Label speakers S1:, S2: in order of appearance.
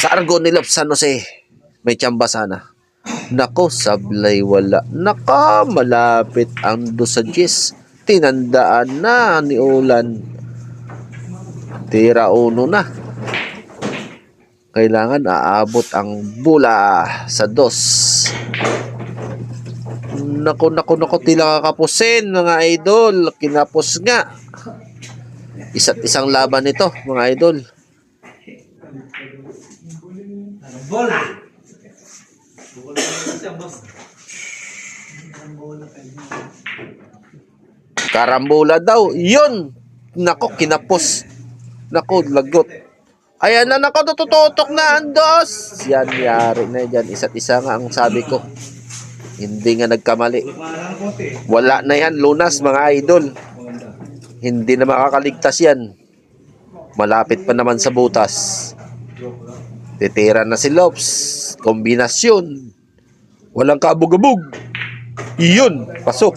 S1: Sargo ni Lop San Jose. May tsamba sana. Nako, sablay wala. Naka, malapit ang 2-10. Tinandaan na ni Ulan. Tira 1 na. Kailangan aabot ang bola sa 2. Nako, tila kakapusin mga idol. Kinapos nga. Isa't isang laban ito mga idol.
S2: Bola.
S1: Karambola daw. Yun. Nako, kinapos. Nako, lagot. Ayan na, nako, tututok na ang 2. Yan, yari na dyan. Isa't isa nga ang sabi ko. Hindi nga nagkamali. Wala na yan, lunas mga idol. Hindi na makakaligtas yan. Malapit pa naman sa butas. Titira na si Lops. Kombinasyon. Walang kabog-abog. Iyon, pasok.